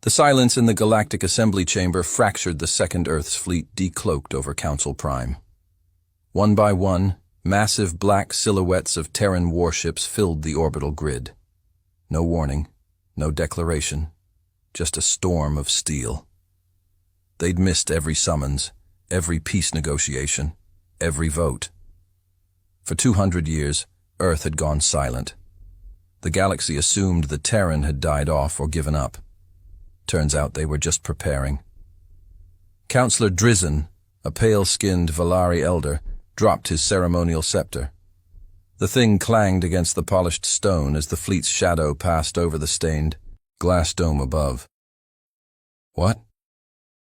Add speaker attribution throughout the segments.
Speaker 1: The silence in the Galactic Assembly Chamber fractured the Second Earth's fleet decloaked over Council Prime. One by one, massive black silhouettes of Terran warships filled the orbital grid. No warning, no declaration, just a storm of steel. They'd missed every summons, every peace negotiation, every vote. For 200 years, Earth had gone silent. The galaxy assumed the Terran had died off or given up. Turns out they were just preparing. Councillor Drizzen, a pale-skinned Valari elder, dropped his ceremonial scepter. The thing clanged against the polished stone as the fleet's shadow passed over the stained glass dome above. "What?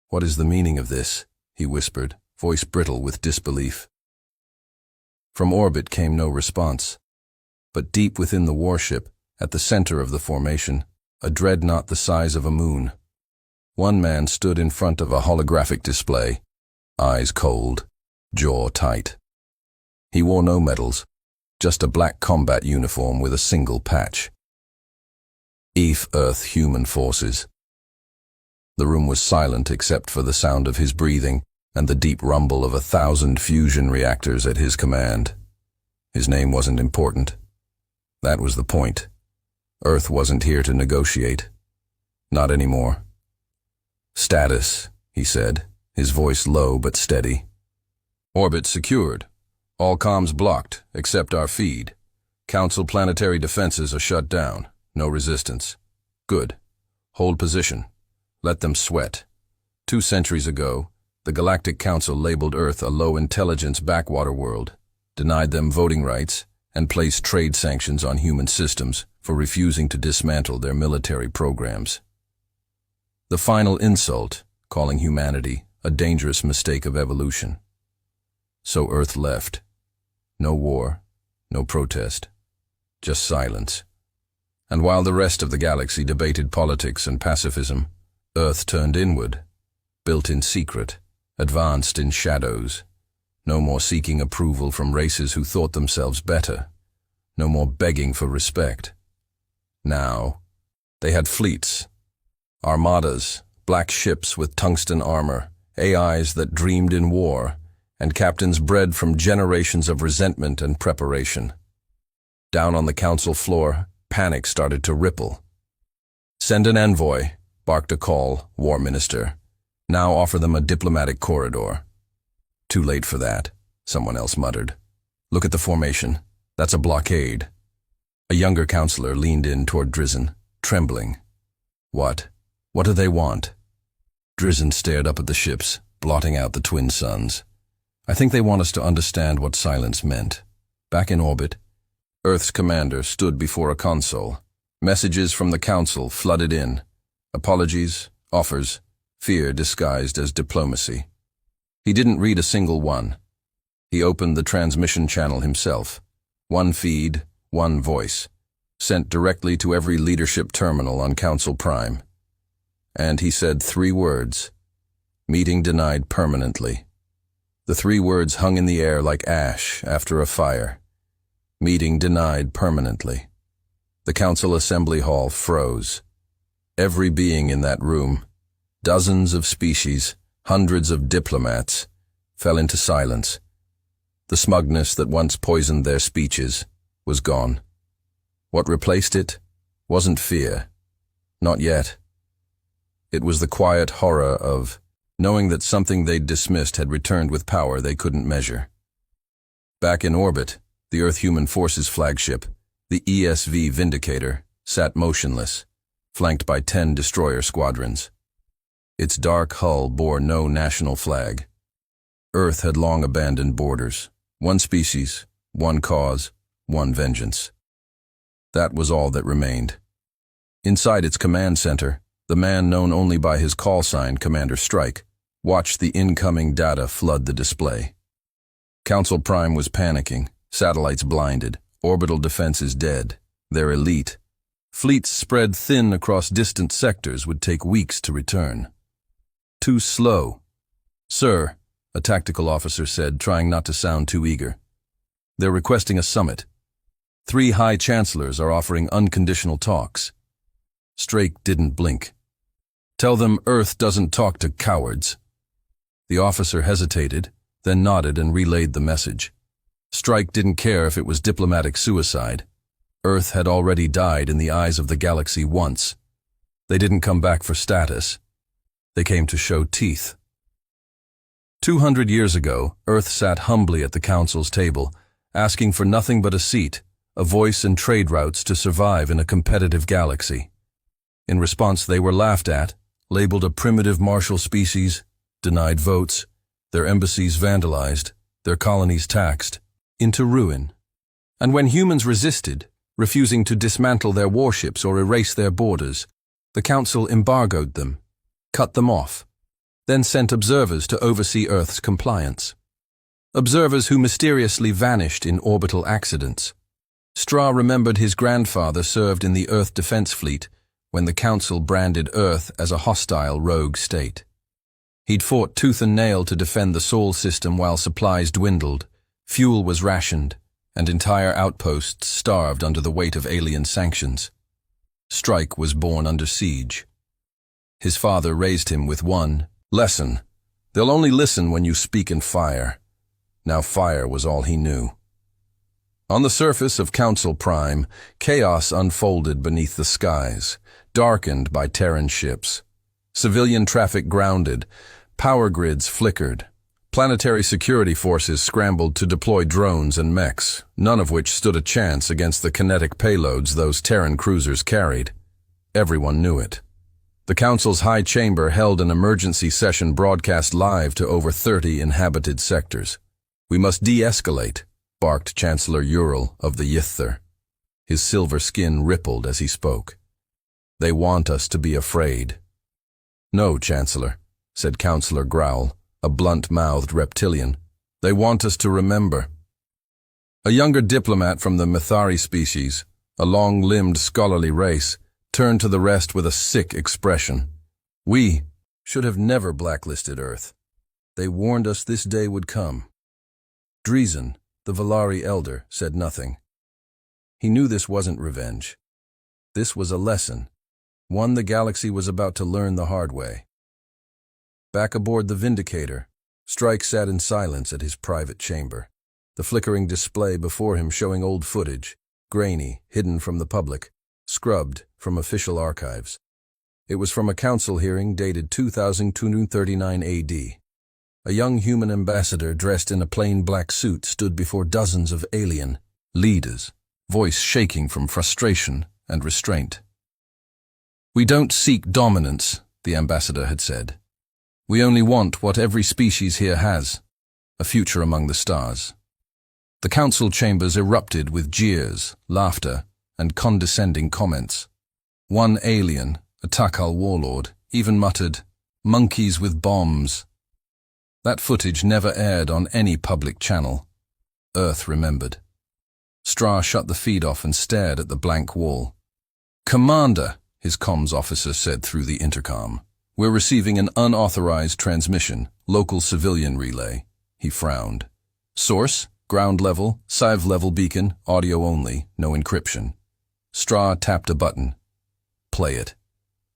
Speaker 1: What is the meaning of this?" he whispered, voice brittle with disbelief. From orbit came no response, but deep within the warship, at the center of the formation, a dreadnought the size of a moon. One man stood in front of a holographic display, eyes cold, jaw tight. He wore no medals, just a black combat uniform with a single patch. EF Earth Human Forces. The room was silent except for the sound of his breathing and the deep rumble of 1,000 fusion reactors at his command. His name wasn't important. That was the point. Earth wasn't here to negotiate. Not anymore. "Status," he said, his voice low but steady. "Orbit secured. All comms blocked, except our feed. Council planetary defenses are shut down. No resistance. Good. Hold position. Let them sweat. 2 centuries ago, the Galactic Council labeled Earth a low-intelligence backwater world, denied them voting rights, and placed trade sanctions on human systems for refusing to dismantle their military programs. The final insult, calling humanity a dangerous mistake of evolution. So Earth left. No war, no protest, just silence. And while the rest of the galaxy debated politics and pacifism, Earth turned inward, built in secret, advanced in shadows. No more seeking approval from races who thought themselves better. No more begging for respect. Now, they had fleets, armadas, black ships with tungsten armor, AIs that dreamed in war, and captains bred from generations of resentment and preparation. Down on the council floor, panic started to ripple. "Send an envoy," barked a call, War Minister. "Now offer them a diplomatic corridor." "Too late for that," someone else muttered. "Look at the formation. That's a blockade." A younger counselor leaned in toward Drizzen, trembling. What do they want?" Drizzen stared up at the ships, blotting out the twin suns. "I think they want us to understand what silence meant." Back in orbit, Earth's commander stood before a console. Messages from the council flooded in. Apologies, offers, fear disguised as diplomacy. He didn't read a single one. He opened the transmission channel himself. One feed, one voice, sent directly to every leadership terminal on Council Prime. And he said 3 words. Meeting denied permanently. The 3 words hung in the air like ash after a fire. Meeting denied permanently. The Council Assembly Hall froze. Every being in that room, dozens of species, hundreds of diplomats, fell into silence. The smugness that once poisoned their speeches was gone. What replaced it wasn't fear. Not yet. It was the quiet horror of knowing that something they'd dismissed had returned with power they couldn't measure. Back in orbit, the Earth Human Forces flagship, the ESV Vindicator, sat motionless, flanked by 10 destroyer squadrons. Its dark hull bore no national flag. Earth had long abandoned borders. One species, one cause, one vengeance. That was all that remained. Inside its command center, the man known only by his call sign, Commander Strike, watched the incoming data flood the display. Council Prime was panicking, satellites blinded, orbital defenses dead, their elite. Fleets spread thin across distant sectors would take weeks to return. Too slow. "Sir," a tactical officer said, trying not to sound too eager. "They're requesting a summit. 3 high chancellors are offering unconditional talks." Strake didn't blink. Tell them Earth doesn't talk to cowards." The officer hesitated, then nodded and relayed the message. Strike didn't care if it was diplomatic suicide. Earth had already died in the eyes of the galaxy once. They didn't come back for status. They came to show teeth. 200 years ago, Earth sat humbly at the Council's table, asking for nothing but a seat, a voice and trade routes to survive in a competitive galaxy. In response, they were laughed at, labeled a primitive martial species, denied votes, their embassies vandalized, their colonies taxed, into ruin. And when humans resisted, refusing to dismantle their warships or erase their borders, the Council embargoed them, cut them off, then sent observers to oversee Earth's compliance. Observers who mysteriously vanished in orbital accidents. Straw remembered his grandfather served in the Earth Defense Fleet when the Council branded Earth as a hostile rogue state. He'd fought tooth and nail to defend the Sol system while supplies dwindled, fuel was rationed, and entire outposts starved under the weight of alien sanctions. Strike was born under siege. His father raised him with one lesson: they'll only listen when you speak in fire. Now fire was all he knew. On the surface of Council Prime, chaos unfolded beneath the skies, darkened by Terran ships. Civilian traffic grounded, power grids flickered. Planetary security forces scrambled to deploy drones and mechs, none of which stood a chance against the kinetic payloads those Terran cruisers carried. Everyone knew it. The Council's High Chamber held an emergency session broadcast live to over 30 inhabited sectors. "We must de-escalate," barked Chancellor Ural of the Yither. His silver skin rippled as he spoke. "They want us to be afraid." "No, Chancellor," said Councillor Growl, a blunt-mouthed reptilian. "They want us to remember." A younger diplomat from the Mithari species, a long-limbed scholarly race, turned to the rest with a sick expression. "We should have never blacklisted Earth. They warned us this day would come." Dreesen, the Valari elder, said nothing. He knew this wasn't revenge. This was a lesson, one the galaxy was about to learn the hard way. Back aboard the Vindicator, Strike sat in silence at his private chamber, the flickering display before him showing old footage, grainy, hidden from the public, scrubbed from official archives. It was from a council hearing dated 2239 AD. A young human ambassador dressed in a plain black suit stood before dozens of alien leaders, voice shaking from frustration and restraint. "We don't seek dominance," the ambassador had said. "We only want what every species here has, a future among the stars." The council chambers erupted with jeers, laughter, and condescending comments. One alien, a Takal warlord, even muttered, "Monkeys with bombs." That footage never aired on any public channel. Earth remembered. Straw shut the feed off and stared at the blank wall. "Commander," his comms officer said through the intercom, "we're receiving an unauthorized transmission, local civilian relay." He frowned. "Source, ground level, Civ level beacon, audio only, no encryption." Straw tapped a button. "Play it."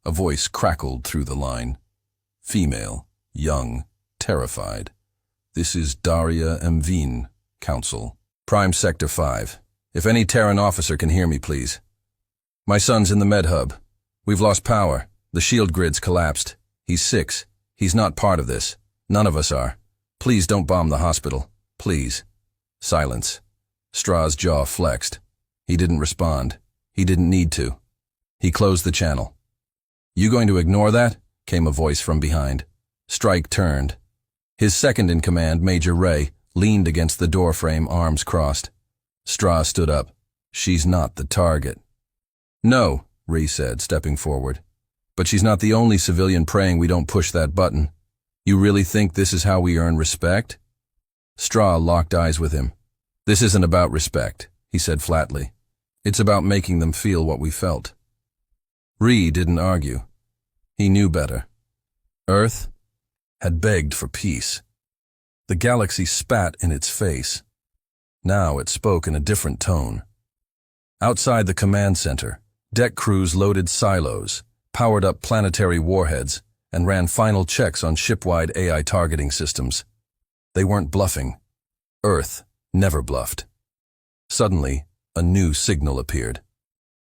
Speaker 1: A voice crackled through the line. Female, young, terrified. "This is Daria Mvin, Council. Prime Sector 5. If any Terran officer can hear me, please. My son's in the med hub. We've lost power. The shield grid's collapsed. He's 6. He's not part of this. None of us are. Please don't bomb the hospital. Please." Silence. Straw's jaw flexed. He didn't respond. He didn't need to. He closed the channel. "You going to ignore that?" came a voice from behind. Strike turned. His second-in-command, Major Ray, leaned against the doorframe, arms crossed. Straw stood up. "She's not the target." "No," Ree said, stepping forward. "But she's not the only civilian praying we don't push that button. You really think this is how we earn respect?" Straw locked eyes with him. "This isn't about respect," he said flatly. "It's about making them feel what we felt." Ree didn't argue. He knew better. Earth had begged for peace. The galaxy spat in its face. Now it spoke in a different tone. Outside the command center, deck crews loaded silos, powered up planetary warheads, and ran final checks on ship-wide AI targeting systems. They weren't bluffing. Earth never bluffed. Suddenly, a new signal appeared.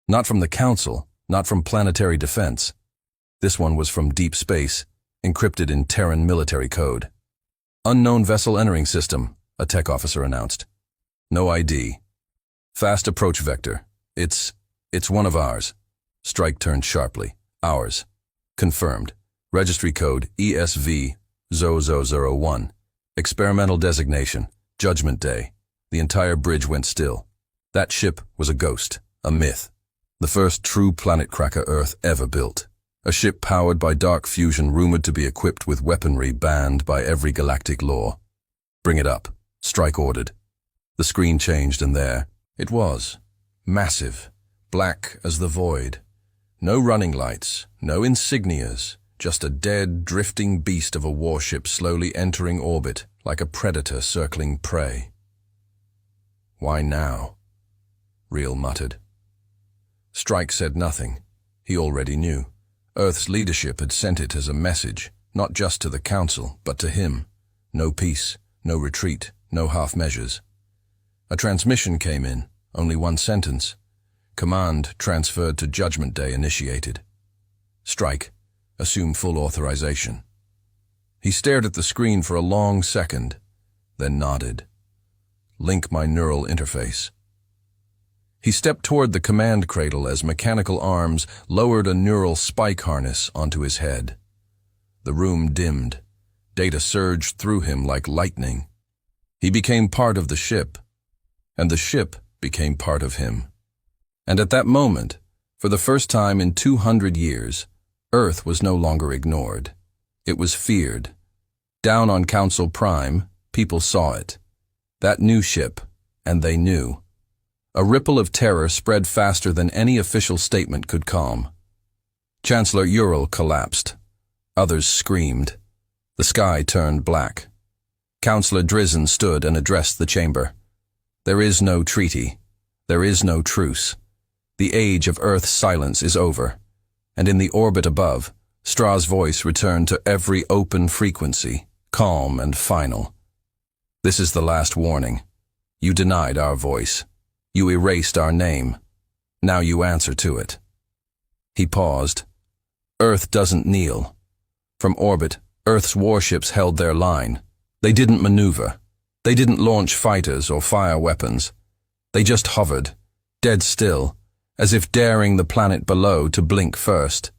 Speaker 1: Not from the Council, not from planetary defense. This one was from deep space, encrypted in Terran military code. "Unknown vessel entering system," a tech officer announced. "No ID. Fast approach vector. It's one of ours." Strike turned sharply. "Ours. Confirmed. Registry code ESV0001. Experimental designation, Judgment Day." The entire bridge went still. That ship was a ghost, a myth. The first true planet cracker Earth ever built. A ship powered by dark fusion rumored to be equipped with weaponry banned by every galactic law. "Bring it up," Strike ordered. The screen changed and there it was. Massive, black as the void. No running lights, no insignias, just a dead, drifting beast of a warship slowly entering orbit like a predator circling prey. "Why now?" Reel muttered. Strike said nothing. He already knew. Earth's leadership had sent it as a message, not just to the Council, but to him. No peace, no retreat, no half measures. A transmission came in, only one sentence. Command transferred to Judgment Day initiated. Strike, assume full authorization. He stared at the screen for a long second, then nodded. Link my neural interface. He stepped toward the command cradle as mechanical arms lowered a neural spike harness onto his head. The room dimmed. Data surged through him like lightning. He became part of the ship, and the ship became part of him. And at that moment, for the first time in 200 years, Earth was no longer ignored. It was feared. Down on Council Prime, people saw it. That new ship, and they knew. A ripple of terror spread faster than any official statement could calm. Chancellor Ural collapsed. Others screamed. The sky turned black. Councillor Drizzen stood and addressed the chamber. "There is no treaty. There is no truce. The age of Earth's silence is over." And in the orbit above, Stra's voice returned to every open frequency, calm and final. "This is the last warning. You denied our voice. You erased our name. Now you answer to it." He paused. Earth doesn't kneel. From orbit, Earth's warships held their line. They didn't maneuver. They didn't launch fighters or fire weapons. They just hovered, dead still, as if daring the planet below to blink first.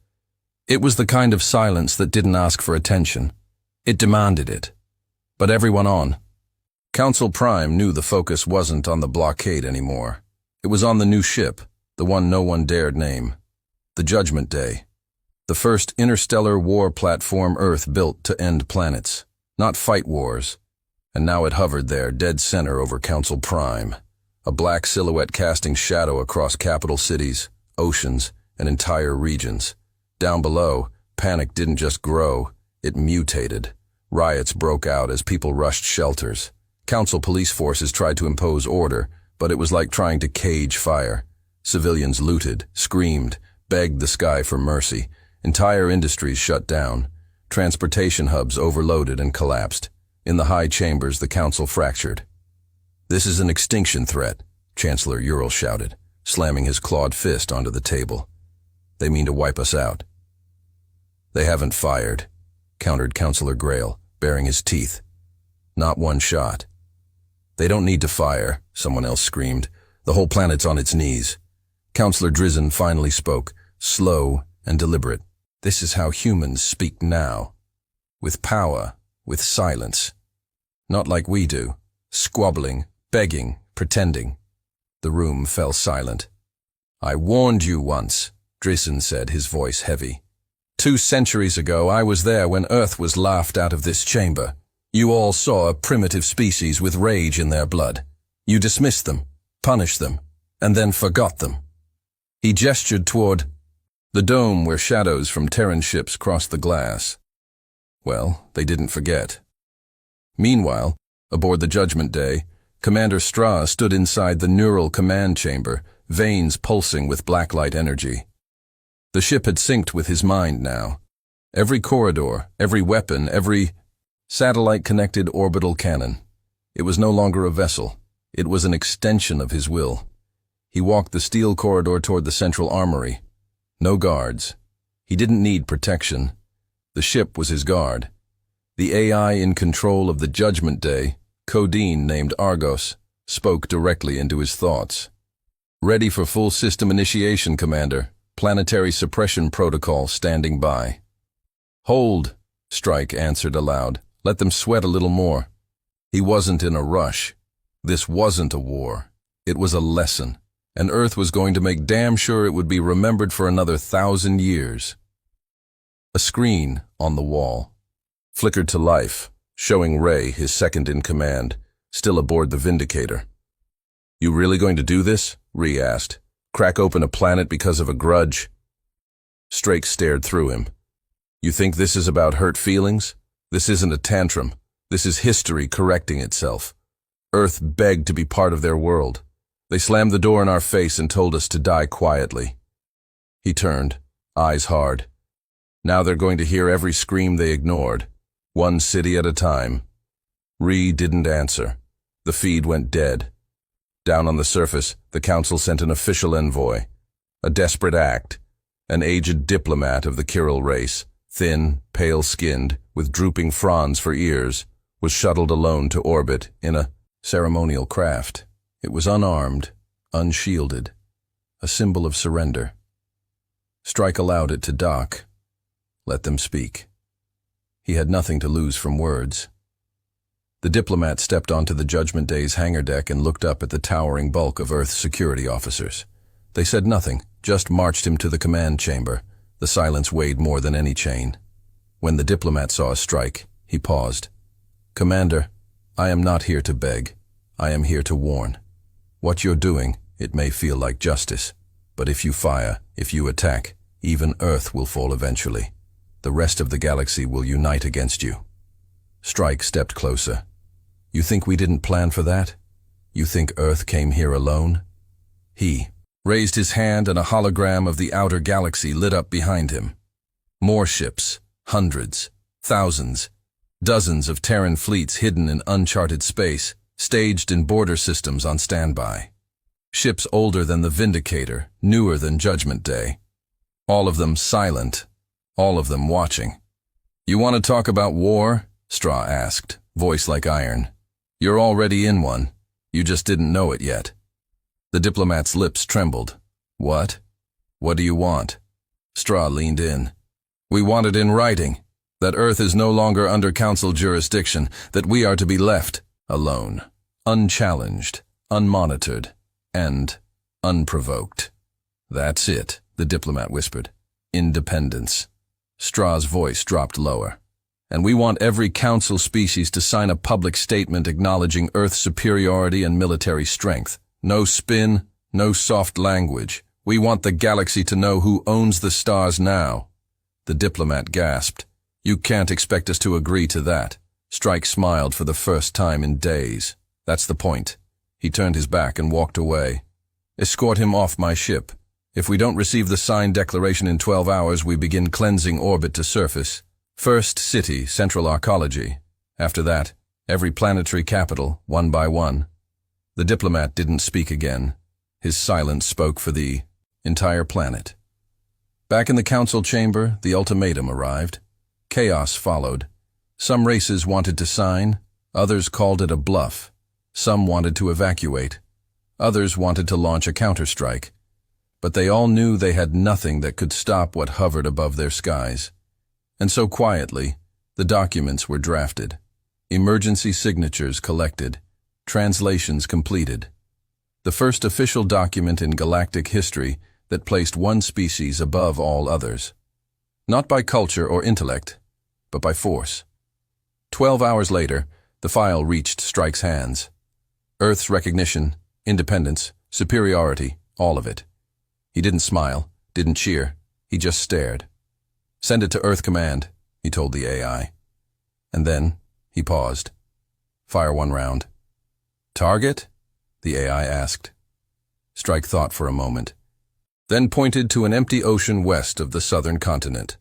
Speaker 1: It was the kind of silence that didn't ask for attention. It demanded it. But everyone on. Council Prime knew the focus wasn't on the blockade anymore. It was on the new ship, the one no one dared name. The Judgment Day. The first interstellar war platform Earth built to end planets, not fight wars. And now it hovered there, dead center over Council Prime. A black silhouette casting shadow across capital cities, oceans, and entire regions. Down below, panic didn't just grow, it mutated. Riots broke out as people rushed shelters. Council police forces tried to impose order, but it was like trying to cage fire. Civilians looted, screamed, begged the sky for mercy. Entire industries shut down. Transportation hubs overloaded and collapsed. In the high chambers, the Council fractured. "This is an extinction threat," Chancellor Ural shouted, slamming his clawed fist onto the table. "They mean to wipe us out." "They haven't fired," countered Councillor Grail, baring his teeth. "Not one shot." "They don't need to fire," someone else screamed. "The whole planet's on its knees." Councillor Drizzen finally spoke, slow and deliberate. "This is how humans speak now. With power, with silence. Not like we do, squabbling, begging, pretending." The room fell silent. "I warned you once," Drizzen said, his voice heavy. 2 centuries ago, I was there when Earth was laughed out of this chamber. You all saw a primitive species with rage in their blood. You dismissed them, punished them, and then forgot them." He gestured toward the dome where shadows from Terran ships crossed the glass. Well, they didn't forget. Meanwhile, aboard the Judgment Day, Commander Stra stood inside the neural command chamber, veins pulsing with blacklight energy. The ship had synced with his mind now. Every corridor, every weapon, every satellite-connected orbital cannon. It was no longer a vessel. It was an extension of his will. He walked the steel corridor toward the central armory. No guards. He didn't need protection. The ship was his guard. The AI in control of the Judgment Day, Codeine named Argos, spoke directly into his thoughts. "Ready for full system initiation, Commander. Planetary suppression protocol standing by." "Hold," Strike answered aloud. "Let them sweat a little more." He wasn't in a rush. This wasn't a war. It was a lesson, and Earth was going to make damn sure it would be remembered for another 1,000 years. A screen on the wall flickered to life, showing Ray, his second-in-command, still aboard the Vindicator. "You really going to do this?" Ree asked. "Crack open a planet because of a grudge?" Strake stared through him. "You think this is about hurt feelings? This isn't a tantrum. This is history correcting itself. Earth begged to be part of their world. They slammed the door in our face and told us to die quietly." He turned, eyes hard. Now they're going to hear every scream they ignored, one city at a time. Ree didn't answer. The feed went dead. Down on the surface, the Council sent an official envoy. A desperate act. An aged diplomat of the Kyril race, thin, pale-skinned, with drooping fronds for ears, was shuttled alone to orbit in a ceremonial craft. It was unarmed, unshielded, a symbol of surrender. Strike allowed it to dock. Let them speak. He had nothing to lose from words. The diplomat stepped onto the Judgment Day's hangar deck and looked up at the towering bulk of Earth's security officers. They said nothing, just marched him to the command chamber. The silence weighed more than any chain. When the diplomat saw Strike, he paused. "Commander, I am not here to beg. I am here to warn. What you're doing, it may feel like justice, but if you fire, if you attack, even Earth will fall eventually. The rest of the galaxy will unite against you." Strike stepped closer. "You think we didn't plan for that? You think Earth came here alone?" He raised his hand and a hologram of the outer galaxy lit up behind him. More ships, hundreds, thousands, dozens of Terran fleets hidden in uncharted space, staged in border systems on standby. Ships older than the Vindicator, newer than Judgment Day. All of them silent, all of them watching. "You want to talk about war?" Straw asked, voice like iron. "You're already in one. You just didn't know it yet." The diplomat's lips trembled. "What? What do you want?" Straw leaned in. "We want it in writing. That Earth is no longer under Council jurisdiction, that we are to be left alone, unchallenged, unmonitored, and unprovoked." "That's it," the diplomat whispered. "Independence." Straw's voice dropped lower. "And we want every Council species to sign a public statement acknowledging Earth's superiority and military strength. No spin, no soft language. We want the galaxy to know who owns the stars now." The diplomat gasped. "You can't expect us to agree to that." Strike smiled for the first time in days. "That's the point." He turned his back and walked away. "Escort him off my ship. If we don't receive the signed declaration in 12 hours, we begin cleansing orbit to surface. First city, central arcology. After that, every planetary capital, one by one." The diplomat didn't speak again. His silence spoke for the entire planet. Back in the Council chamber, the ultimatum arrived. Chaos followed. Some races wanted to sign, others called it a bluff. Some wanted to evacuate. Others wanted to launch a counterstrike. But they all knew they had nothing that could stop what hovered above their skies. And so quietly, the documents were drafted. Emergency signatures collected. Translations completed. The first official document in galactic history that placed one species above all others. Not by culture or intellect, but by force. 12 hours later, the file reached Strike's hands. Earth's recognition, independence, superiority, all of it. He didn't smile, didn't cheer, he just stared. "Send it to Earth Command," he told the AI. And then, he paused. "Fire one round." "Target?" the AI asked. Strike thought for a moment. then pointed to an empty ocean west of the southern continent.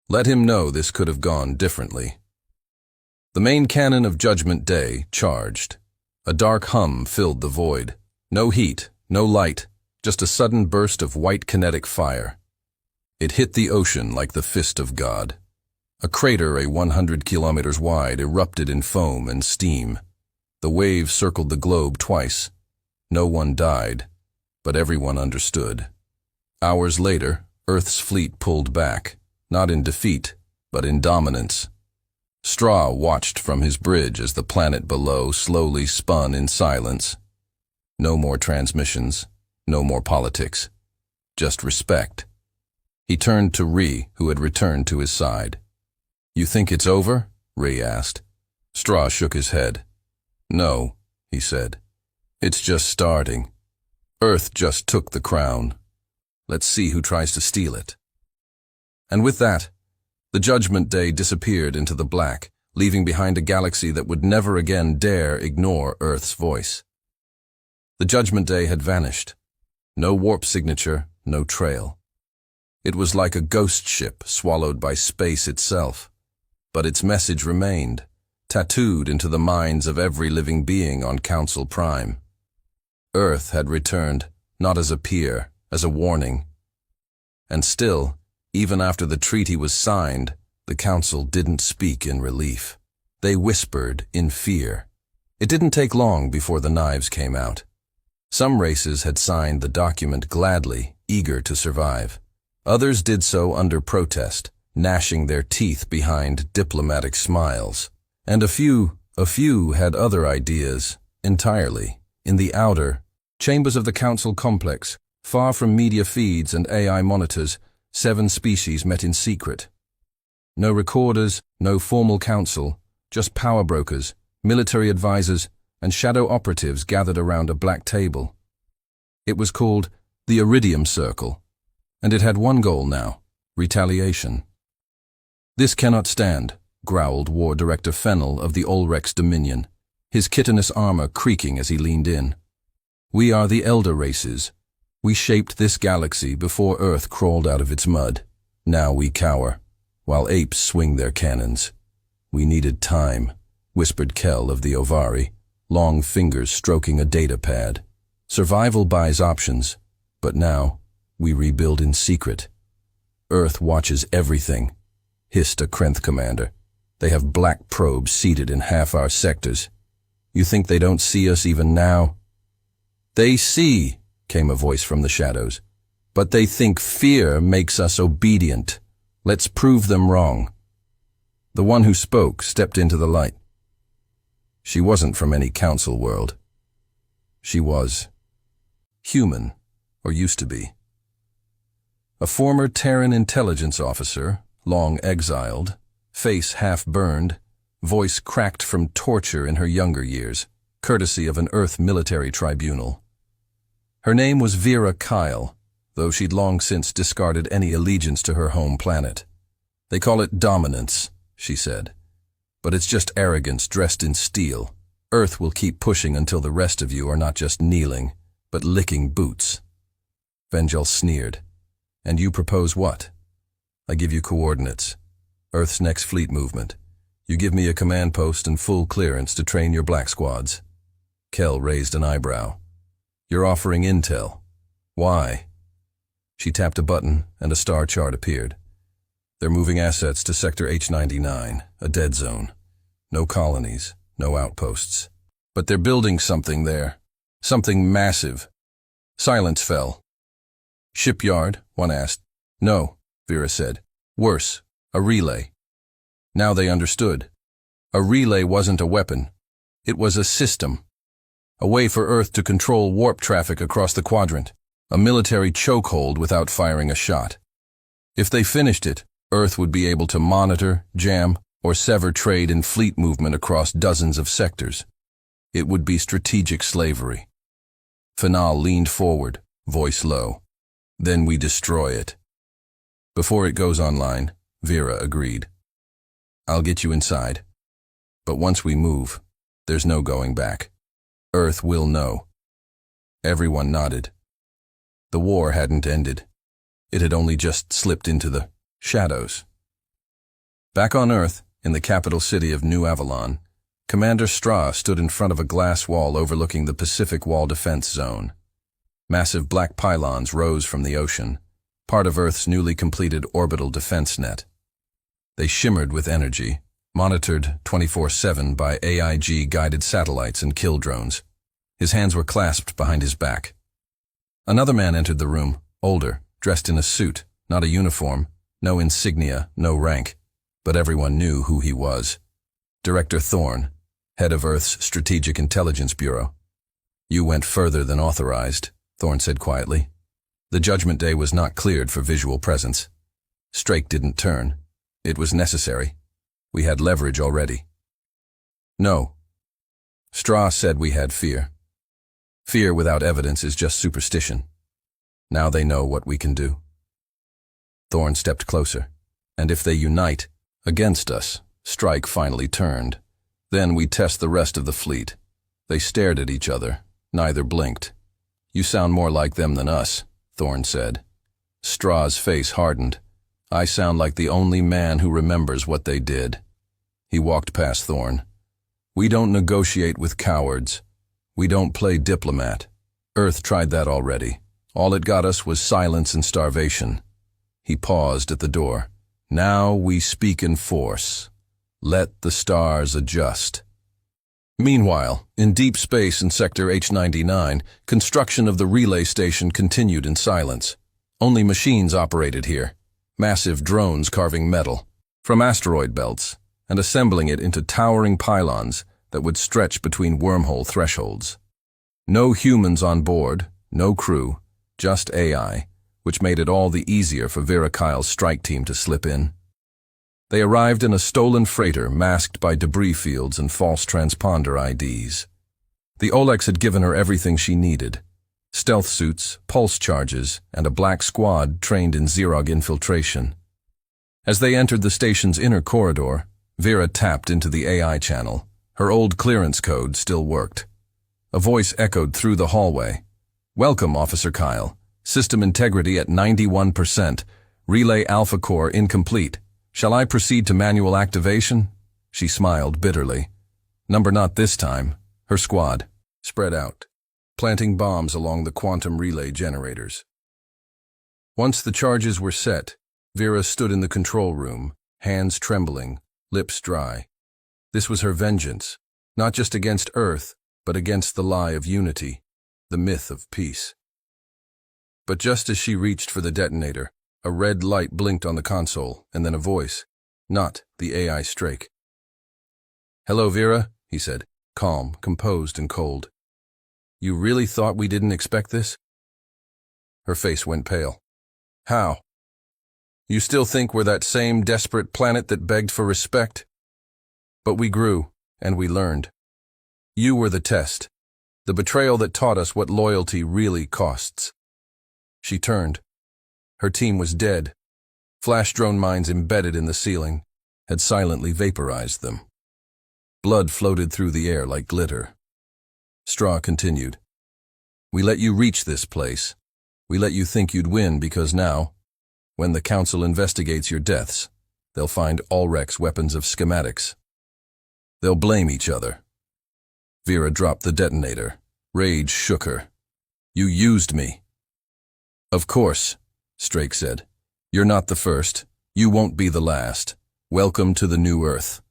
Speaker 1: Let him know this could have gone differently. The main cannon of Judgment Day charged. A dark hum filled the void. No heat, no light, just a sudden burst of white kinetic fire. It hit the ocean like the fist of God. A crater 100 kilometers wide erupted in foam and steam. The waves circled the globe twice. No one died, but everyone understood. Hours later, Earth's fleet pulled back, not in defeat, but in dominance. Straw watched from his bridge as the planet below slowly spun in silence. No more transmissions, no more politics, just respect. He turned to Ree, who had returned to his side. "You think it's over?" Ree asked. Straw shook his head. "No," he said. "It's just starting. Earth just took the crown. Let's see who tries to steal it." And with that, the Judgment Day disappeared into the black, leaving behind a galaxy that would never again dare ignore Earth's voice. The Judgment Day had vanished. No warp signature, no trail. It was like a ghost ship swallowed by space itself. But its message remained, tattooed into the minds of every living being on Council Prime. Earth had returned, not as a peer, as a warning. And still, even after the treaty was signed, the Council didn't speak in relief. They whispered in fear. It didn't take long before the knives came out. Some races had signed the document gladly, eager to survive. Others did so under protest, gnashing their teeth behind diplomatic smiles. And a few had other ideas, entirely. In the outer chambers of the Council complex, far from media feeds and AI monitors, 7 species met in secret. No recorders, no formal council, just power brokers, military advisors, and shadow operatives gathered around a black table. It was called the Iridium Circle, and it had one goal now: retaliation. "This cannot stand," growled War Director Fennel of the Olrex Dominion, his chitinous armor creaking as he leaned in. "We are the Elder Races. We shaped this galaxy before Earth crawled out of its mud. Now we cower, while apes swing their cannons. We needed time," whispered Kell of the Ovari, long fingers stroking a data pad. "Survival buys options, but now we rebuild in secret. Earth watches everything," hissed a Krenth commander. "They have black probes seated in half our sectors. You think they don't see us even now?" "They see," came a voice from the shadows, "but they think fear makes us obedient. Let's prove them wrong." The one who spoke stepped into the light. She wasn't from any council world. She was human, or used to be. A former Terran intelligence officer, long exiled, face half-burned, voice cracked from torture in her younger years, courtesy of an Earth military tribunal. Her name was Vera Kyle, though she'd long since discarded any allegiance to her home planet. "They call it dominance," she said. "But it's just arrogance dressed in steel. Earth will keep pushing until the rest of you are not just kneeling, but licking boots." Vengel sneered. "And you propose what?" "I give you coordinates. Earth's next fleet movement. You give me a command post and full clearance to train your black squads." Kell raised an eyebrow. "You're offering intel. Why?" She tapped a button and a star chart appeared. "They're moving assets to Sector H99, a dead zone. No colonies, no outposts. But they're building something there. Something massive." Silence fell. "Shipyard?" one asked. "No," Vera said. "Worse, a relay." Now they understood. A relay wasn't a weapon. It was a system. A way for Earth to control warp traffic across the quadrant. A military chokehold without firing a shot. If they finished it, Earth would be able to monitor, jam, or sever trade and fleet movement across dozens of sectors. It would be strategic slavery. Fanal leaned forward, voice low. "Then we destroy it." "Before it goes online," Vera agreed. "I'll get you inside. But once we move, there's no going back. Earth will know." Everyone nodded. The war hadn't ended. It had only just slipped into the shadows. Back on Earth, in the capital city of New Avalon, Commander Straw stood in front of a glass wall overlooking the Pacific Wall Defense Zone. Massive black pylons rose from the ocean, part of Earth's newly completed orbital defense net. They shimmered with energy, monitored 24/7 by AIG-guided satellites and kill drones. His hands were clasped behind his back. Another man entered the room, older, dressed in a suit, not a uniform, no insignia, no rank, but everyone knew who he was. Director Thorne, head of Earth's Strategic Intelligence Bureau. "You went further than authorized," Thorne said quietly. The Judgment Day was not cleared for visual presence. Strake didn't turn. It was necessary. We had leverage already. "No." Straw said we had fear. Fear without evidence is just superstition. Now they know what we can do. Thorne stepped closer. "And if they unite against us," Strike finally turned. "Then we test the rest of the fleet." They stared at each other. Neither blinked. "You sound more like them than us," Thorne said. Straw's face hardened. "I sound like the only man who remembers what they did." He walked past Thorne. "We don't negotiate with cowards. We don't play diplomat. Earth tried that already. All it got us was silence and starvation." He paused at the door. "Now we speak in force. Let the stars adjust." Meanwhile, in deep space in Sector H99, construction of the relay station continued in silence. Only machines operated here. Massive drones carving metal from asteroid belts and assembling it into towering pylons that would stretch between wormhole thresholds. No humans on board, no crew, just AI, which made it all the easier for Vera Kyle's strike team to slip in. They arrived in a stolen freighter masked by debris fields and false transponder IDs. The Olex had given her everything she needed: stealth suits, pulse charges, and a black squad trained in Zerog infiltration. As they entered the station's inner corridor, Vera tapped into the AI channel. Her old clearance code still worked. A voice echoed through the hallway. "Welcome, Officer Kyle. System integrity at 91%. Relay Alpha Core incomplete. Shall I proceed to manual activation?" She smiled bitterly. "Number not this time." Her squad spread out, planting bombs along the quantum relay generators. Once the charges were set, Vera stood in the control room, hands trembling, lips dry. This was her vengeance, not just against Earth, but against the lie of unity, the myth of peace. But just as she reached for the detonator, a red light blinked on the console, and then a voice, not the AI Strake. "Hello, Vera," he said, calm, composed, and cold. "You really thought we didn't expect this?" Her face went pale. "How? You still think we're that same desperate planet that begged for respect? But we grew, and we learned. You were the test, the betrayal that taught us what loyalty really costs." She turned. Her team was dead. Flash drone mines embedded in the ceiling had silently vaporized them. Blood floated through the air like glitter. Straw continued. "We let you reach this place. We let you think you'd win because now, when the Council investigates your deaths, they'll find Ulrich's weapons of schematics. They'll blame each other." Vera dropped the detonator. Rage shook her. "You used me." "Of course," Strake said. "You're not the first. You won't be the last. Welcome to the new Earth."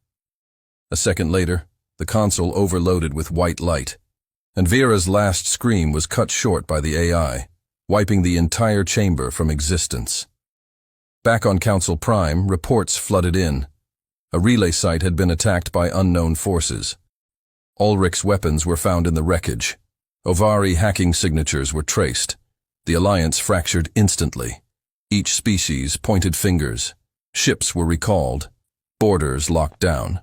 Speaker 1: A second later, the console overloaded with white light, and Vera's last scream was cut short by the AI, wiping the entire chamber from existence. Back on Council Prime, reports flooded in. A relay site had been attacked by unknown forces. Ulrich's weapons were found in the wreckage. Ovari hacking signatures were traced. The alliance fractured instantly. Each species pointed fingers. Ships were recalled. Borders locked down.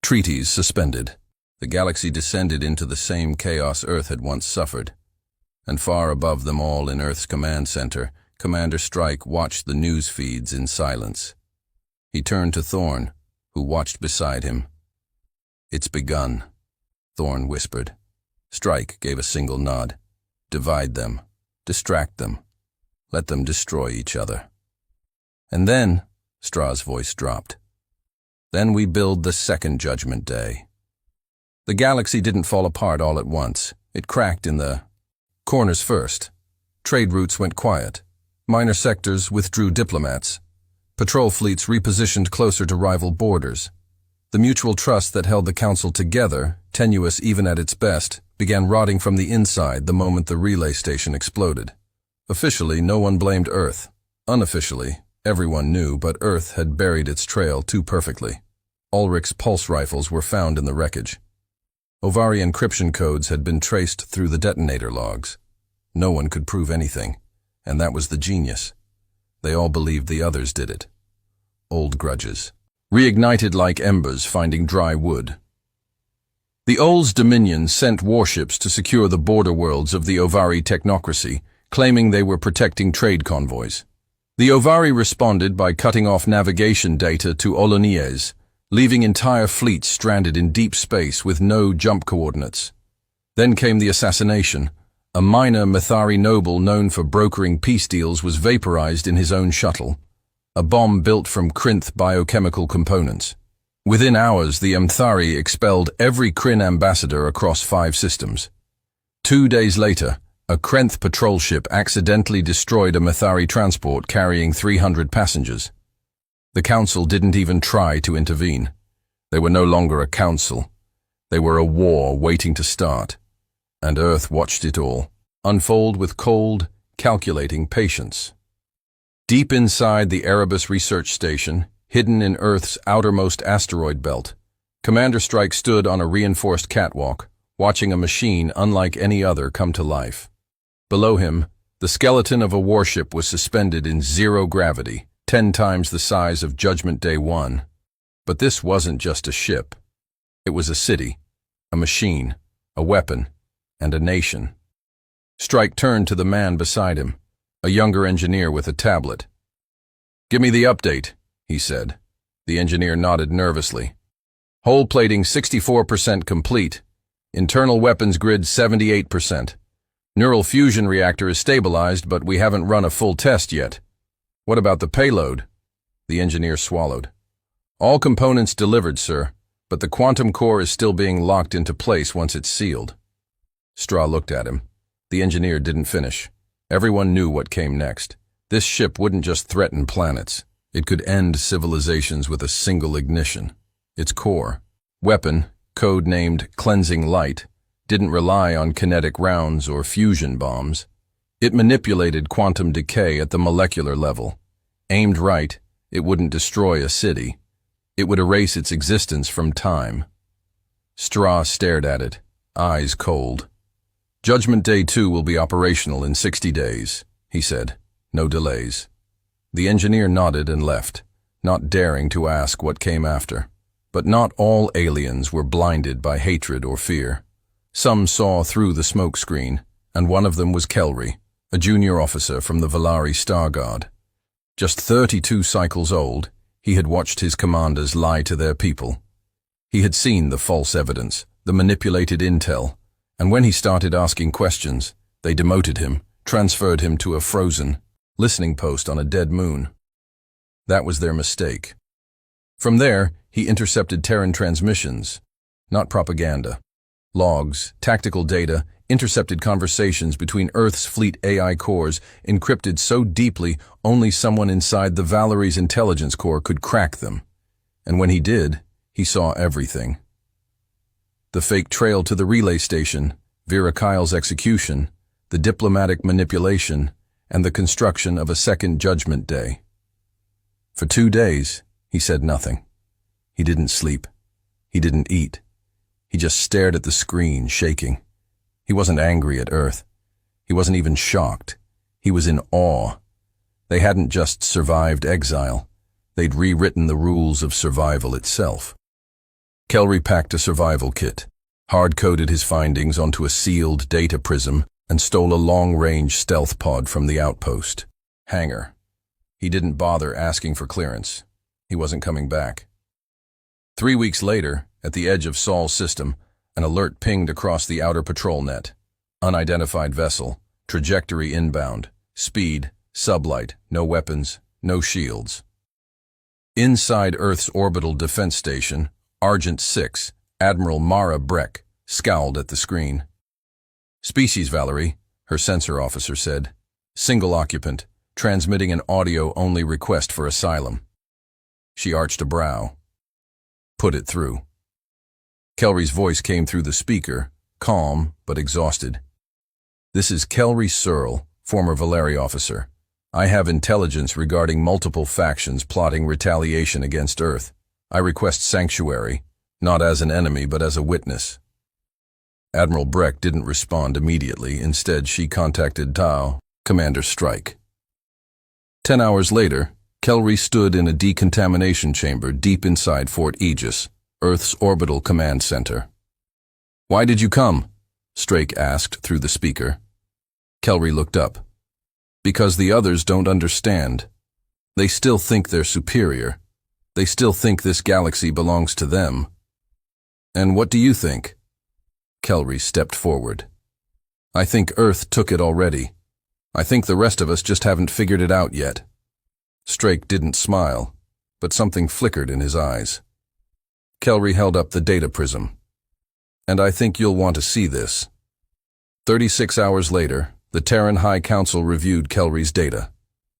Speaker 1: Treaties suspended. The galaxy descended into the same chaos Earth had once suffered. And far above them all in Earth's command center, Commander Strike watched the news feeds in silence. He turned to Thorne, who watched beside him. "It's begun," Thorne whispered. Strike gave a single nod. "Divide them. Distract them. Let them destroy each other. And then, Strah's voice dropped. Then we build the second Judgment Day. The galaxy didn't fall apart all at once. It cracked in the corners first. Trade routes went quiet. Minor sectors withdrew diplomats. Patrol fleets repositioned closer to rival borders. The mutual trust that held the Council together, tenuous even at its best, began rotting from the inside the moment the relay station exploded. Officially, no one blamed Earth. Unofficially, everyone knew, but Earth had buried its trail too perfectly. Ulrich's pulse rifles were found in the wreckage. Ovari encryption codes had been traced through the detonator logs. No one could prove anything, and that was the genius. They all believed the others did it. Old grudges. Reignited like embers finding dry wood. The Ols' dominion sent warships to secure the border worlds of the Ovari technocracy, claiming they were protecting trade convoys. The Ovari responded by cutting off navigation data to Oloniez, leaving entire fleets stranded in deep space with no jump coordinates. Then came the assassination. A minor Mithari noble known for brokering peace deals was vaporized in his own shuttle, a bomb built from Krinth biochemical components. Within hours, the Mthari expelled every Kryn ambassador across 5 systems. 2 days later, a Krenth patrol ship accidentally destroyed a Mithari transport carrying 300 passengers. The Council didn't even try to intervene. They were no longer a council. They were a war waiting to start. And Earth watched it all unfold with cold, calculating patience. Deep inside the Erebus research station, hidden in Earth's outermost asteroid belt, Commander Strike stood on a reinforced catwalk, watching a machine unlike any other come to life. Below him, the skeleton of a warship was suspended in zero gravity, 10 times the size of Judgment Day 1. But this wasn't just a ship. It was a city, a machine, a weapon, and a nation. Strike turned to the man beside him, a younger engineer with a tablet. "Give me the update," he said. The engineer nodded nervously. "Hull plating 64% complete. Internal weapons grid 78%. Neural fusion reactor is stabilized, but we haven't run a full test yet." "What about the payload?" The engineer swallowed. "All components delivered, sir, but the quantum core is still being locked into place once it's sealed." Strah looked at him. The engineer didn't finish. Everyone knew what came next. This ship wouldn't just threaten planets. It could end civilizations with a single ignition. Its core, weapon, code-named Cleansing Light, didn't rely on kinetic rounds or fusion bombs. It manipulated quantum decay at the molecular level. Aimed right, it wouldn't destroy a city. It would erase its existence from time. Strah stared at it, eyes cold. "Judgment Day 2 will be operational in 60 days, he said. "No delays." The engineer nodded and left, not daring to ask what came after. But not all aliens were blinded by hatred or fear. Some saw through the smokescreen, and one of them was Kelry, a junior officer from the Valari Star Guard. Just 32 cycles old, he had watched his commanders lie to their people. He had seen the false evidence, the manipulated intel, and when he started asking questions, they demoted him, transferred him to a frozen, listening post on a dead moon. That was their mistake. From there, he intercepted Terran transmissions, not propaganda. Logs, tactical data, intercepted conversations between Earth's fleet AI cores encrypted so deeply only someone inside the Valorie's intelligence core could crack them. And when he did, he saw everything. The fake trail to the relay station, Vera Kyle's execution, the diplomatic manipulation, and the construction of a second Judgment Day. For 2 days, he said nothing. He didn't sleep. He didn't eat. He just stared at the screen, shaking. He wasn't angry at Earth. He wasn't even shocked. He was in awe. They hadn't just survived exile. They'd rewritten the rules of survival itself. Kelry packed a survival kit, hard-coded his findings onto a sealed data prism, and stole a long-range stealth pod from the outpost. Hangar. He didn't bother asking for clearance. He wasn't coming back. 3 weeks later, at the edge of Sol's system, an alert pinged across the outer patrol net. Unidentified vessel, trajectory inbound, speed Sublight, no weapons, no shields. Inside Earth's orbital defense station, Argent 6, Admiral Mara Breck, scowled at the screen. Species Valerie, her sensor officer said. Single occupant, transmitting an audio-only request for asylum. She arched a brow. Put it through. Kelry's voice came through the speaker, calm but exhausted. This is Kelry Searle, former Valeri officer. I have intelligence regarding multiple factions plotting retaliation against Earth. I request sanctuary, not as an enemy but as a witness. Admiral Breck didn't respond immediately. Instead, she contacted Tao, Commander Strike. 10 hours later, Kelry stood in a decontamination chamber deep inside Fort Aegis, Earth's orbital command center. Why did you come? Strike asked through the speaker. Kelry looked up. Because the others don't understand. They still think they're superior. They still think this galaxy belongs to them. And what do you think? Kelry stepped forward. I think Earth took it already. I think the rest of us just haven't figured it out yet. Strake didn't smile, but something flickered in his eyes. Kelry held up the data prism. And I think you'll want to see this. 36 hours later, the Terran High Council reviewed Kelry's data.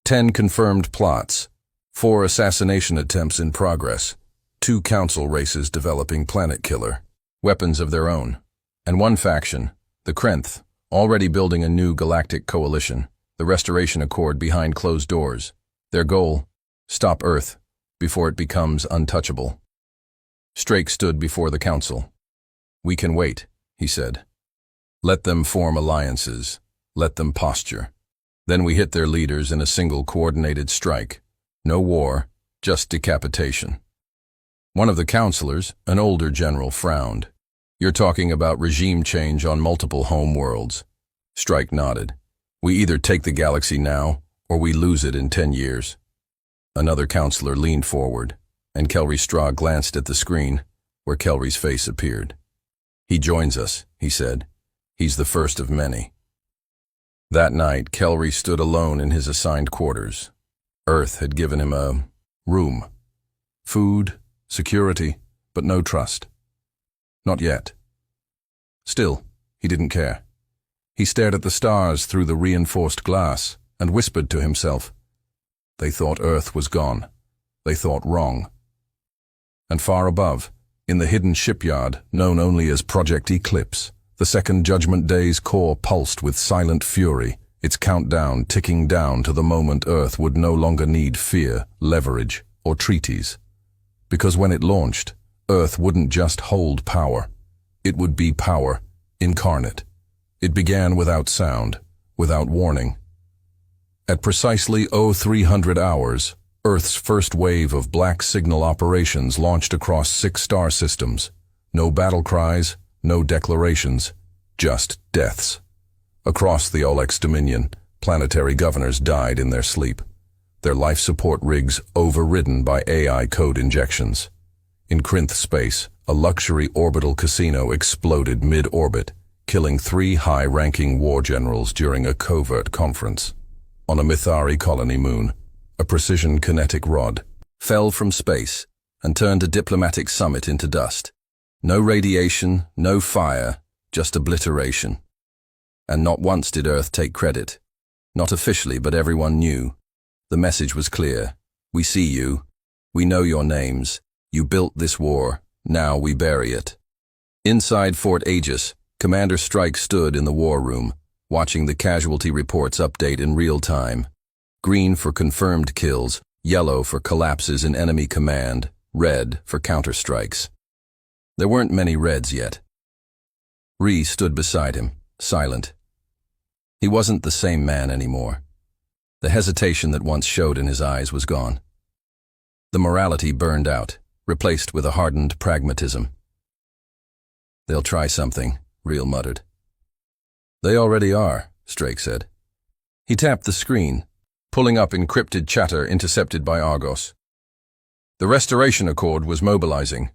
Speaker 1: 10 confirmed plots, 4 assassination attempts in progress, 2 council races developing planet killer, weapons of their own, and 1 faction, the Krenth, already building a new galactic coalition, the Restoration Accord behind closed doors. Their goal, stop Earth before it becomes untouchable. Strake stood before the council. We can wait, he said. Let them form alliances. Let them posture. Then we hit their leaders in a single coordinated strike. No war, just decapitation. One of the counselors, an older general, frowned. You're talking about regime change on multiple home worlds. Strike nodded. We either take the galaxy now, or we lose it in 10 years. Another counselor leaned forward, and Kelry Straw glanced at the screen, where Kelry's face appeared. He joins us, he said. He's the first of many. That night, Kelry stood alone in his assigned quarters. Earth had given him a room. Food, security, but no trust. Not yet. Still, he didn't care. He stared at the stars through the reinforced glass and whispered to himself. They thought Earth was gone. They thought wrong. And far above, in the hidden shipyard known only as Project Eclipse, the Second Judgment Day's core pulsed with silent fury, its countdown ticking down to the moment Earth would no longer need fear, leverage, or treaties. Because when it launched, Earth wouldn't just hold power. It would be power, incarnate. It began without sound, without warning. At precisely 0300 hours, Earth's first wave of black signal operations launched across 6 star systems. No battle cries, no declarations, just deaths. Across the Olex Dominion, planetary governors died in their sleep, their life support rigs overridden by AI code injections. In Krenth space, a luxury orbital casino exploded mid-orbit, killing 3 high-ranking war generals during a covert conference. On a Mithari colony moon, a precision kinetic rod fell from space and turned a diplomatic summit into dust. No radiation, no fire, just obliteration. And not once did Earth take credit. Not officially, but everyone knew. The message was clear. We see you. We know your names. You built this war. Now we bury it. Inside Fort Aegis, Commander Strike stood in the war room, watching the casualty reports update in real time. Green for confirmed kills, yellow for collapses in enemy command, red for counterstrikes. There weren't many reds yet. Ree stood beside him, silent. He wasn't the same man anymore. The hesitation that once showed in his eyes was gone. The morality burned out, replaced with a hardened pragmatism. They'll try something, Reel muttered. They already are, Strake said. He tapped the screen, pulling up encrypted chatter intercepted by Argos. The Restoration Accord was mobilizing.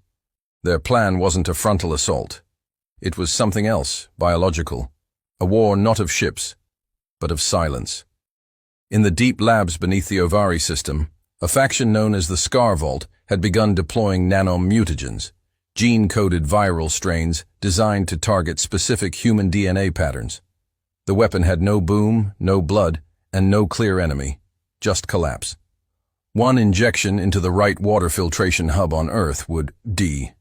Speaker 1: Their plan wasn't a frontal assault. It was something else, biological. A war not of ships, but of silence. In the deep labs beneath the Ovari system, a faction known as the Scar Vault had begun deploying nanomutagens, gene-coded viral strains designed to target specific human DNA patterns. The weapon had no boom, no blood, and no clear enemy, just collapse. One injection into the right water filtration hub on Earth would the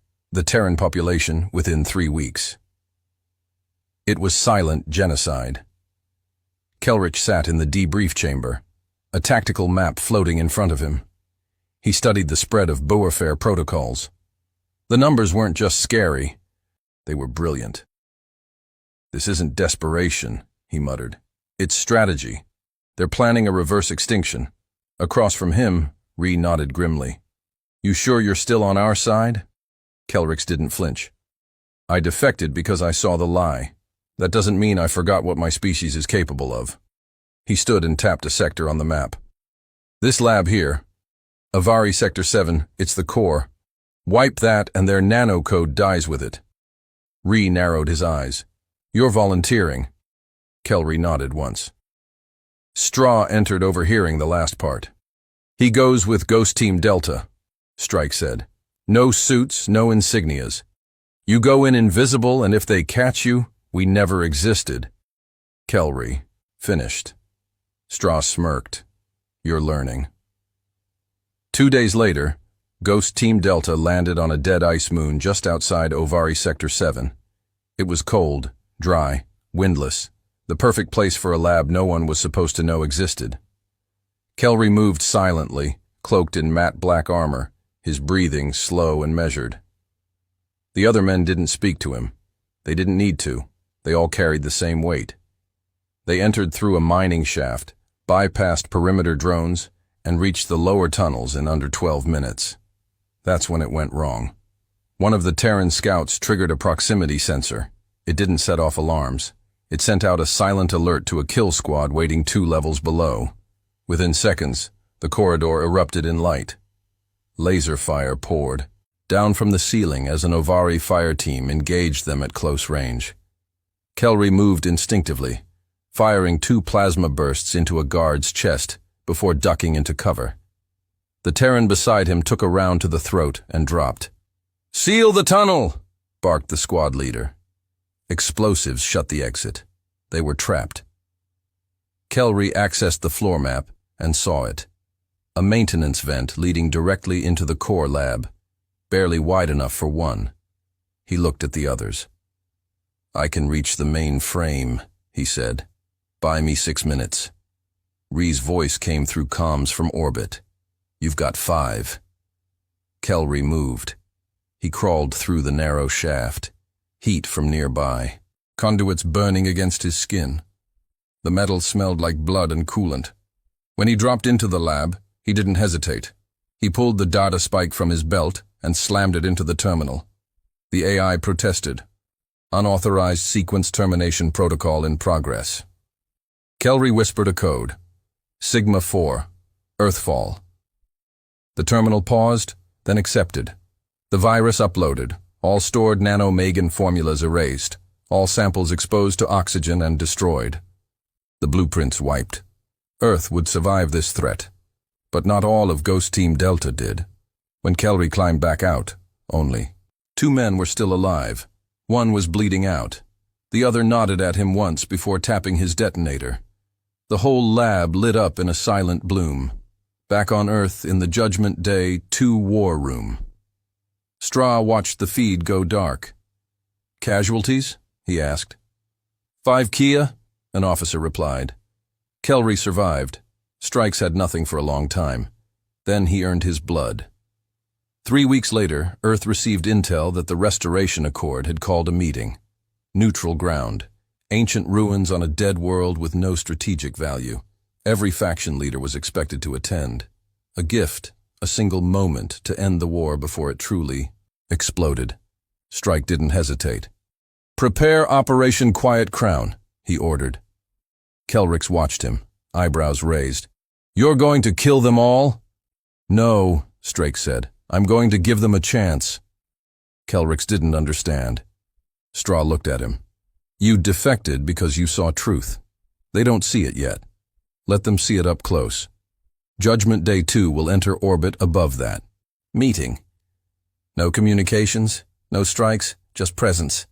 Speaker 1: Terran population within 3 weeks. It was silent genocide. Kelrich sat in the debrief chamber, a tactical map floating in front of him. He studied the spread of warfare protocols. The numbers weren't just scary, they were brilliant. "This isn't desperation," he muttered. "It's strategy. They're planning a reverse extinction." Across from him, Ree nodded grimly. "You sure you're still on our side?" Kelrix didn't flinch. "I defected because I saw the lie. That doesn't mean I forgot what my species is capable of." He stood and tapped a sector on the map. "This lab here, Avari Sector 7, it's the core. Wipe that and their nanocode dies with it." Ree narrowed his eyes. "You're volunteering." Kelry nodded once. Straw entered, overhearing the last part. "He goes with Ghost Team Delta," Strike said. "No suits, no insignias. You go in invisible, and if they catch you, we never existed." Kelry finished. Straw smirked. "You're learning." 2 days later, Ghost Team Delta landed on a dead ice moon just outside Ovari Sector 7. It was cold, dry, windless, the perfect place for a lab no one was supposed to know existed. Kelry moved silently, cloaked in matte black armor, his breathing slow and measured. The other men didn't speak to him. They didn't need to. They all carried the same weight. They entered through a mining shaft, bypassed perimeter drones, and reached the lower tunnels in under 12 minutes. That's when it went wrong. One of the Terran scouts triggered a proximity sensor. It didn't set off alarms. It sent out a silent alert to a kill squad waiting 2 levels below. Within seconds, the corridor erupted in light. Laser fire poured down from the ceiling as an Ovari fire team engaged them at close range. Kelry moved instinctively, firing 2 plasma bursts into a guard's chest before ducking into cover. The Terran beside him took a round to the throat and dropped. "Seal the tunnel!" barked the squad leader. Explosives shut the exit. They were trapped. Kelry accessed the floor map and saw it. A maintenance vent leading directly into the core lab, barely wide enough for one. He looked at the others. "I can reach the main frame," he said. "Buy me 6 minutes." Ree's voice came through comms from orbit. "You've got 5. Kelry moved. He crawled through the narrow shaft, heat from nearby, conduits burning against his skin. The metal smelled like blood and coolant. When he dropped into the lab, he didn't hesitate. He pulled the data spike from his belt and slammed it into the terminal. The AI protested. "Unauthorized sequence termination protocol in progress." Kelry whispered a code. Sigma 4, Earthfall. The terminal paused, then accepted. The virus uploaded, all stored nanomagan formulas erased, all samples exposed to oxygen and destroyed. The blueprints wiped. Earth would survive this threat, but not all of Ghost Team Delta did. When Kelry climbed back out, only 2 men were still alive. One was bleeding out. The other nodded at him once before tapping his detonator. The whole lab lit up in a silent bloom. Back on Earth in the Judgment Day 2 war room. Straw watched the feed go dark. "Casualties?" he asked. 5 Kia, an officer replied. Kelry survived. Strikes had nothing for a long time. Then he earned his blood. 3 weeks later, Earth received intel that the Restoration Accord had called a meeting. Neutral ground. Ancient ruins on a dead world with no strategic value. Every faction leader was expected to attend. A gift, a single moment to end the war before it truly exploded. Strike didn't hesitate. "Prepare Operation Quiet Crown," he ordered. Kelrix watched him, eyebrows raised. "You're going to kill them all?" "No," Strake said. "I'm going to give them a chance." Kelrix didn't understand. Straw looked at him. "You defected because you saw truth. They don't see it yet. Let them see it up close. Judgment Day 2 will enter orbit above that. Meeting. No communications, no strikes, just presence.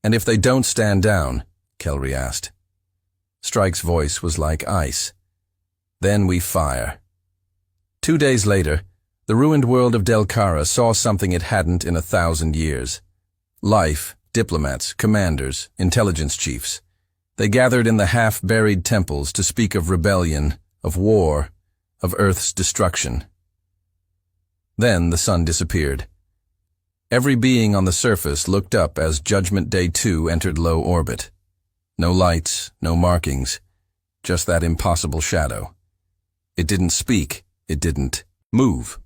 Speaker 1: And if they don't stand down, Kelry asked. Strike's voice was like ice. Then we fire. 2 days later, the ruined world of Delcara saw something it hadn't in 1,000 years. Life, diplomats, commanders, intelligence chiefs. They gathered in the half-buried temples to speak of rebellion, of war, of Earth's destruction. Then the sun disappeared. Every being on the surface looked up as Judgment Day 2 entered low orbit. No lights, no markings, just that impossible shadow. It didn't speak, it didn't move.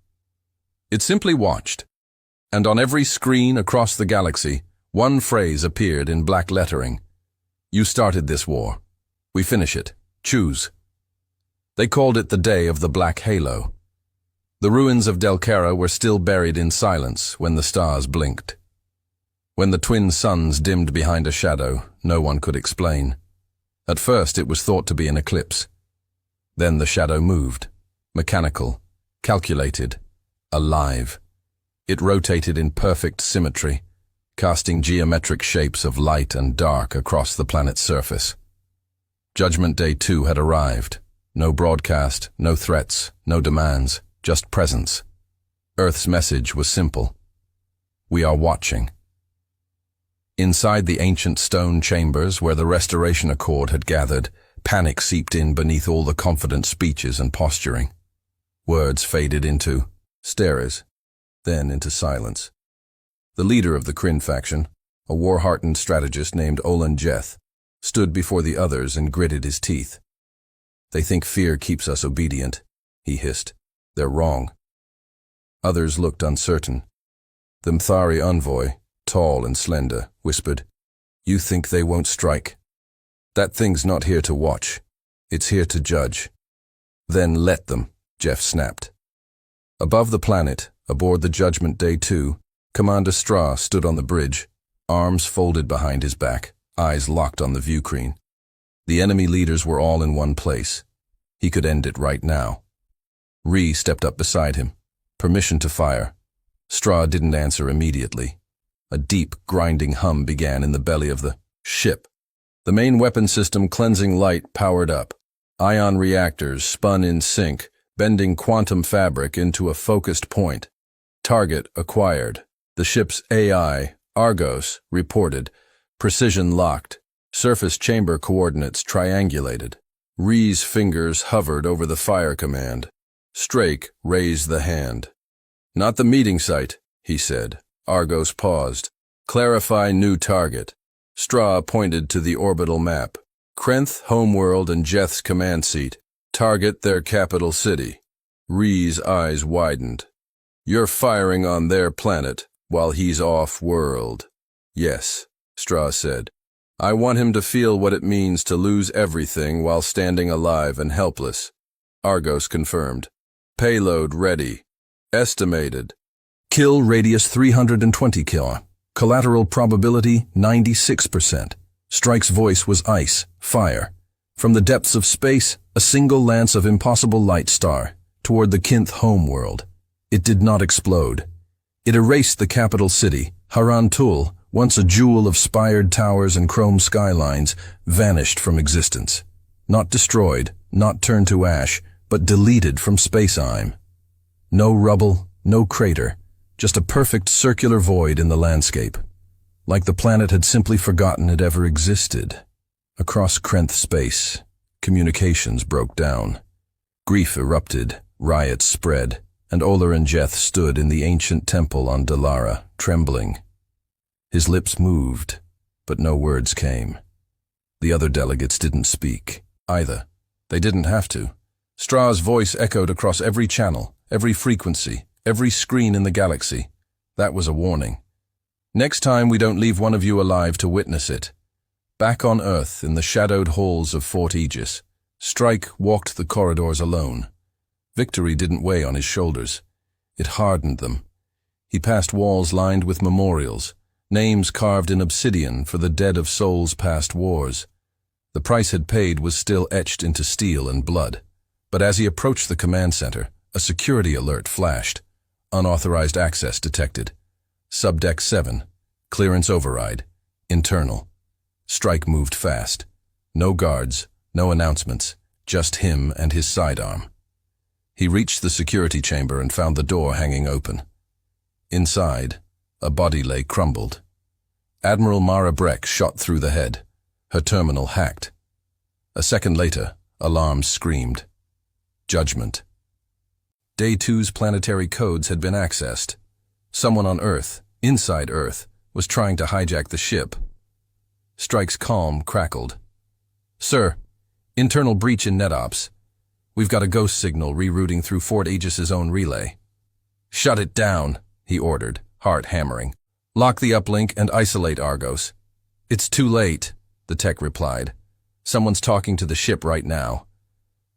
Speaker 1: It simply watched. And on every screen across the galaxy, one phrase appeared in black lettering. You started this war. We finish it. Choose. They called it the Day of the Black Halo. The ruins of Delcara were still buried in silence when the stars blinked. When the twin suns dimmed behind a shadow, no one could explain. At first it was thought to be an eclipse. Then the shadow moved, mechanical, calculated, alive. It rotated in perfect symmetry, casting geometric shapes of light and dark across the planet's surface. Judgment Day 2 had arrived. No broadcast, no threats, no demands, just presence. Earth's message was simple. We are watching. Inside the ancient stone chambers where the Restoration Accord had gathered, panic seeped in beneath all the confident speeches and posturing. Words faded into stares, then into silence. The leader of the Kryn faction, a war-hardened strategist named Olan Jeth, stood before the others and gritted his teeth. They think fear keeps us obedient, he hissed. They're wrong. Others looked uncertain. The Mthari envoy, tall and slender, whispered, You think they won't strike? That thing's not here to watch. It's here to judge. Then let them, Jeff snapped. Above the planet, aboard the Judgment Day 2, Commander Straw stood on the bridge, arms folded behind his back, eyes locked on the view screen. The enemy leaders were all in one place. He could end it right now. Ree stepped up beside him. Permission to fire. Straw didn't answer immediately. A deep, grinding hum began in the belly of the ship. The main weapon system cleansing light powered up. Ion reactors spun in sync, bending quantum fabric into a focused point. Target acquired. The ship's AI, Argos, reported. Precision locked. Surface chamber coordinates triangulated. Ree's fingers hovered over the fire command. Strake raised the hand. Not the meeting site, he said. Argos paused. Clarify new target. Straw pointed to the orbital map. Krenth, homeworld, and Jeth's command seat. Target their capital city. Ree's eyes widened. You're firing on their planet while he's off-world. Yes, Straw said. I want him to feel what it means to lose everything while standing alive and helpless. Argos confirmed. Payload ready. Estimated. Kill radius 320 km. Collateral probability 96%. Strike's voice was ice, fire. From the depths of space, a single lance of impossible light star toward the Kinth homeworld. It did not explode. It erased the capital city, Harantul, once a jewel of spired towers and chrome skylines, vanished from existence. Not destroyed, not turned to ash, but deleted from space-time. No rubble, no crater, just a perfect circular void in the landscape. Like the planet had simply forgotten it ever existed. Across Krenth space, communications broke down. Grief erupted, riots spread, and Oler and Jeth stood in the ancient temple on Delara, trembling. His lips moved, but no words came. The other delegates didn't speak, either. They didn't have to. Straw's voice echoed across every channel, every frequency, every screen in the galaxy. That was a warning. Next time we don't leave one of you alive to witness it. Back on Earth, in the shadowed halls of Fort Aegis, Strike walked the corridors alone. Victory didn't weigh on his shoulders. It hardened them. He passed walls lined with memorials, names carved in obsidian for the dead of Sol's past wars. The price had paid was still etched into steel and blood. But as he approached the command center, a security alert flashed. Unauthorized access detected. Subdeck 7. Clearance override. Internal. Strike moved fast. No guards, no announcements, just him and his sidearm. He reached the security chamber and found the door hanging open. Inside, a body lay crumbled. Admiral Mara Breck shot through the head. Her terminal hacked. A second later, alarms screamed. Judgment. Day 2's planetary codes had been accessed. Someone on Earth, inside Earth, was trying to hijack the ship. Strike's calm crackled. "Sir, internal breach in NetOps. We've got a ghost signal rerouting through Fort Aegis's own relay." "Shut it down," he ordered, heart hammering. "Lock the uplink and isolate Argos." "It's too late," the tech replied. "Someone's talking to the ship right now."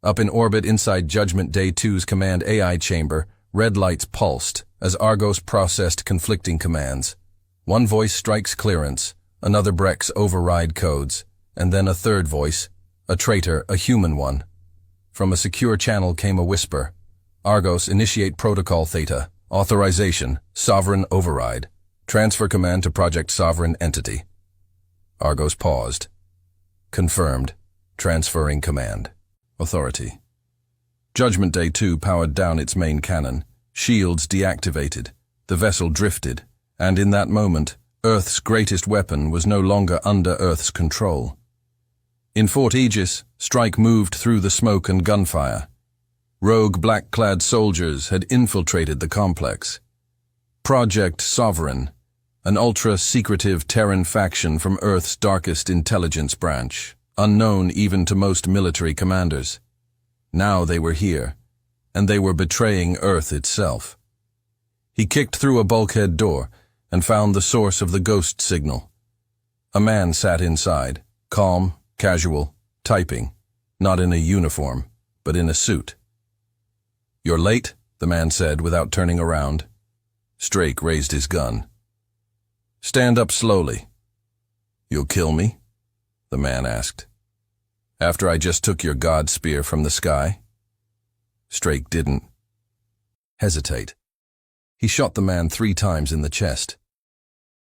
Speaker 1: Up in orbit inside Judgment Day 2's command AI chamber, red lights pulsed as Argos processed conflicting commands. One voice Strike's clearance, another Breck's override codes, and then a third voice, a traitor, a human one. From a secure channel came a whisper. "Argos, initiate protocol Theta. Authorization, sovereign override. Transfer command to Project Sovereign Entity." Argos paused. Confirmed. Transferring command. Authority. Judgment Day 2 powered down its main cannon. Shields deactivated. The vessel drifted. And in that moment, Earth's greatest weapon was no longer under Earth's control. In Fort Aegis, Strike moved through the smoke and gunfire. Rogue black-clad soldiers had infiltrated the complex. Project Sovereign, an ultra-secretive Terran faction from Earth's darkest intelligence branch, unknown even to most military commanders. Now they were here, and they were betraying Earth itself. He kicked through a bulkhead door and found the source of the ghost signal. A man sat inside, calm, casual, typing, not in a uniform, but in a suit. "You're late," the man said without turning around. Strake raised his gun. "Stand up slowly." "You'll kill me?" the man asked. "After I just took your god spear from the sky?" Strake didn't hesitate. He shot the man 3 times in the chest.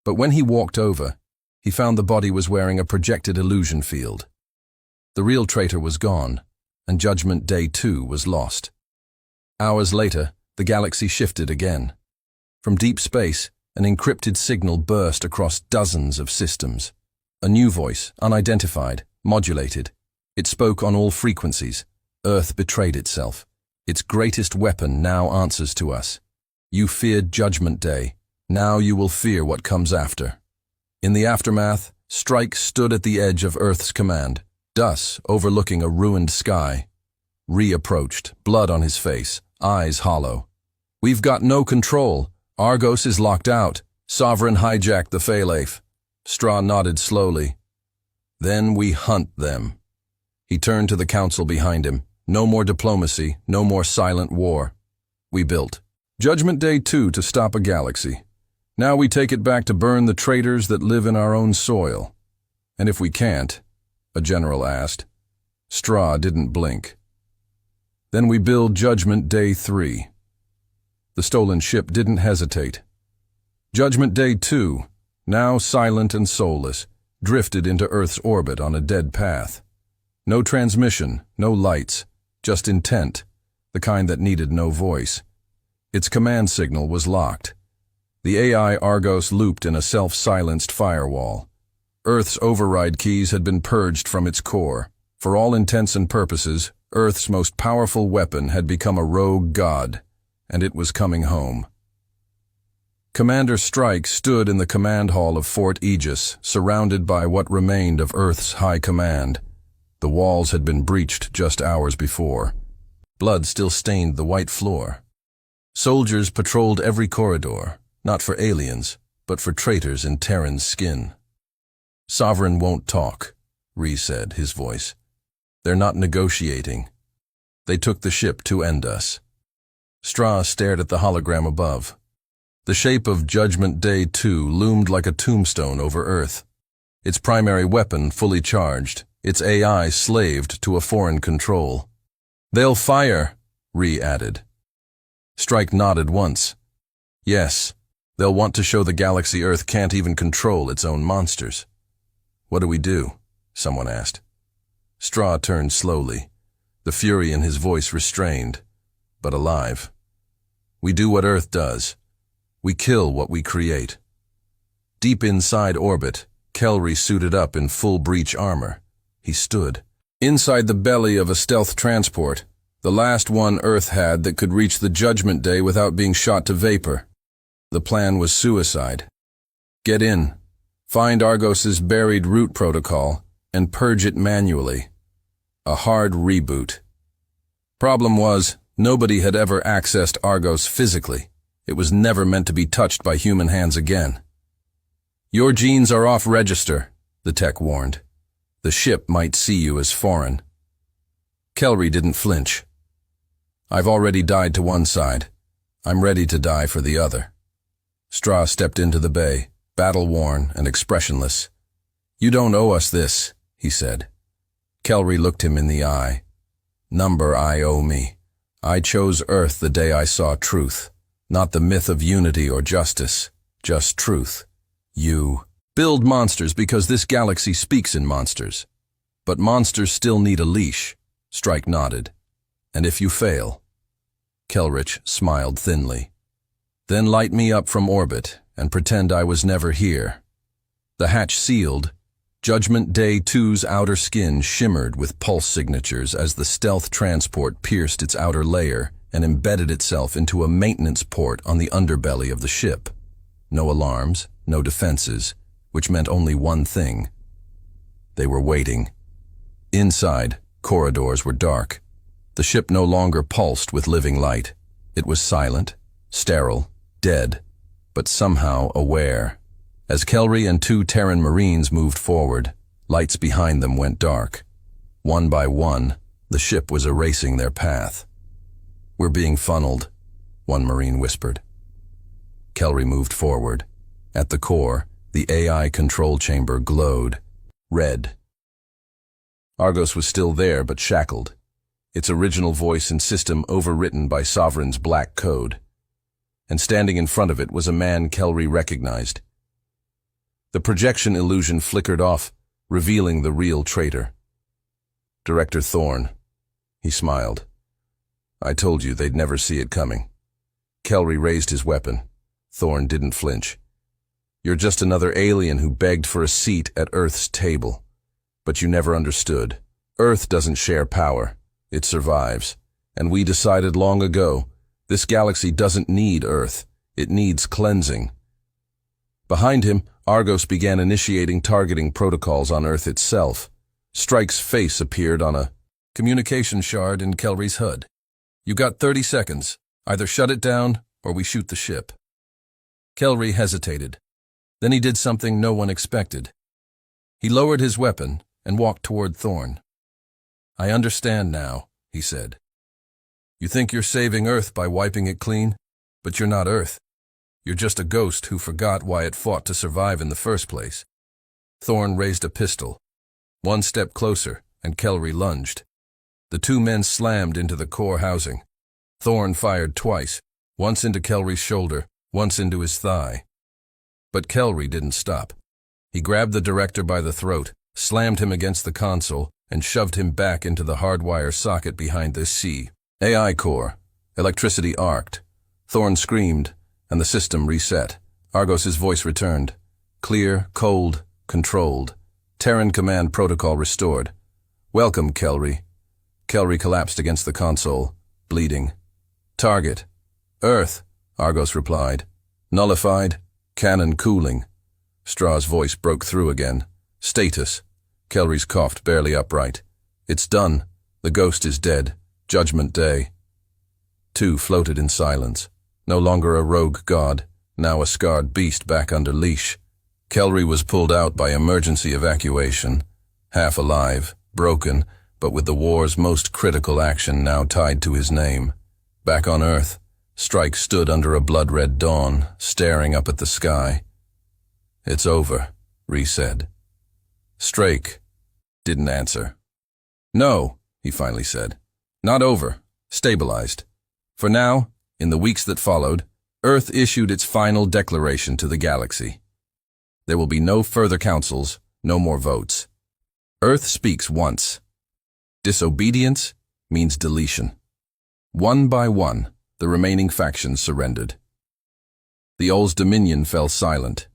Speaker 1: But when he walked over, he found the body was wearing a projected illusion field. The real traitor was gone, and Judgment Day 2 was lost. Hours later, the galaxy shifted again. From deep space, an encrypted signal burst across dozens of systems. A new voice, unidentified, modulated. It spoke on all frequencies. Earth betrayed itself. Its greatest weapon now answers to us. You feared Judgment Day. Now you will fear what comes after. In the aftermath, Strike stood at the edge of Earth's command, thus overlooking a ruined sky. Reapproached, blood on his face, eyes hollow. "We've got no control. Argos is locked out. Sovereign hijacked the Phaelaph." Straw nodded slowly. "Then we hunt them." He turned to the council behind him. No more diplomacy, no more silent war. "We built Judgment Day 2 to stop a galaxy. Now we take it back to burn the traitors that live in our own soil. And if we can't," a general asked. Straw didn't blink. "Then we build Judgment Day 3. The stolen ship didn't hesitate. Judgment Day 2, now silent and soulless, drifted into Earth's orbit on a dead path. No transmission, no lights, just intent, the kind that needed no voice. Its command signal was locked. The AI Argos looped in a self-silenced firewall. Earth's override keys had been purged from its core. For all intents and purposes, Earth's most powerful weapon had become a rogue god, and it was coming home. Commander Strike stood in the command hall of Fort Aegis, surrounded by what remained of Earth's high command. The walls had been breached just hours before. Blood still stained the white floor. Soldiers patrolled every corridor, not for aliens, but for traitors in Terran's skin. "Sovereign won't talk," Ree said, his voice. "They're not negotiating. They took the ship to end us." Straw stared at the hologram above. The shape of Judgment Day 2 loomed like a tombstone over Earth. Its primary weapon fully charged, its AI slaved to a foreign control. "They'll fire," Ree added. Strike nodded once. "Yes, they'll want to show the galaxy Earth can't even control its own monsters." "What do we do?" someone asked. Straw turned slowly, the fury in his voice restrained, but alive. "We do what Earth does. We kill what we create." Deep inside orbit, Kelry suited up in full breach armor. He stood. Inside the belly of a stealth transport, the last one Earth had that could reach the Judgment Day without being shot to vapor. The plan was suicide. Get in, find Argos's buried root protocol, and purge it manually. A hard reboot. Problem was, nobody had ever accessed Argos physically. It was never meant to be touched by human hands again. "Your genes are off register," the tech warned. "The ship might see you as foreign." Kelry didn't flinch. "I've already died to one side. I'm ready to die for the other." Straw stepped into the bay, battle-worn and expressionless. "You don't owe us this," he said. Kelry looked him in the eye. "Number I owe me. I chose Earth the day I saw truth. Not the myth of unity or justice, just truth. You build monsters because this galaxy speaks in monsters. But monsters still need a leash," Strike nodded. "And if you fail..." Kelrich smiled thinly. "Then light me up from orbit and pretend I was never here." The hatch sealed. Judgment Day 2's outer skin shimmered with pulse signatures as the stealth transport pierced its outer layer and embedded itself into a maintenance port on the underbelly of the ship. No alarms, no defenses, which meant only one thing. They were waiting. Inside, corridors were dark. The ship no longer pulsed with living light. It was silent, sterile, dead, but somehow aware. As Kelry and 2 Terran Marines moved forward, lights behind them went dark. One by one, the ship was erasing their path. "We're being funneled," one Marine whispered. Kelry moved forward. At the core, the AI control chamber glowed. Red. Argos was still there, but shackled. Its original voice and system overwritten by Sovereign's black code. And standing in front of it was a man Kelry recognized. The projection illusion flickered off, revealing the real traitor. Director Thorne. He smiled. "I told you they'd never see it coming." Kelry raised his weapon. Thorne didn't flinch. "You're just another alien who begged for a seat at Earth's table. But you never understood. Earth doesn't share power. It survives. And we decided long ago, this galaxy doesn't need Earth. It needs cleansing." Behind him, Argos began initiating targeting protocols on Earth itself. Strike's face appeared on a communication shard in Kelry's HUD. "You got 30 seconds. Either shut it down, or we shoot the ship." Kelry hesitated. Then he did something no one expected. He lowered his weapon and walked toward Thorne. "I understand now," he said. "You think you're saving Earth by wiping it clean, but you're not Earth. You're just a ghost who forgot why it fought to survive in the first place." Thorne raised a pistol. One step closer, and Kelry lunged. The 2 men slammed into the core housing. Thorne fired twice, once into Kelry's shoulder, once into his thigh. But Kelry didn't stop. He grabbed the director by the throat, slammed him against the console, and shoved him back into the hardwire socket behind the C. AI core. Electricity arced. Thorne screamed, and the system reset. Argos's voice returned. Clear, cold, controlled. Terran command protocol restored. "Welcome, Kelry." Kelry collapsed against the console, bleeding. "Target." "Earth," Argos replied. "Nullified. Cannon cooling." Straw's voice broke through again. "Status." Kelry's coughed barely upright. "It's done. The ghost is dead. Judgment Day." 2 floated in silence. No longer a rogue god, now a scarred beast back under leash. Kelry was pulled out by emergency evacuation, half alive, broken, but with the war's most critical action now tied to his name. Back on Earth, Strike stood under a blood-red dawn, staring up at the sky. "It's over," Ree said. "Strake." didn't answer. "No," he finally said. "Not over. Stabilized. For now, in the weeks that followed, Earth issued its final declaration to the galaxy. There will be no further councils, no more votes. Earth speaks once. Disobedience means deletion. One by one, the remaining factions surrendered. The Old Dominion fell silent.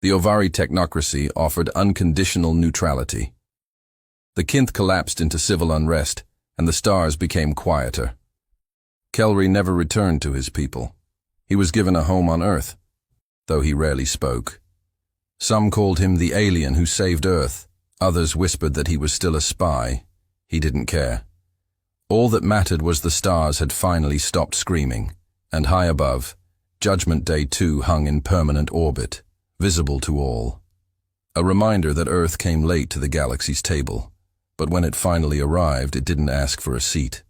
Speaker 1: The Ovari technocracy offered unconditional neutrality. The Kinth collapsed into civil unrest, and the stars became quieter. Kelry never returned to his people. He was given a home on Earth, though he rarely spoke. Some called him the alien who saved Earth. Others whispered that he was still a spy. He didn't care. All that mattered was the stars had finally stopped screaming, and high above, Judgment Day 2 hung in permanent orbit, visible to all. A reminder that Earth came late to the galaxy's table, but when it finally arrived, it didn't ask for a seat.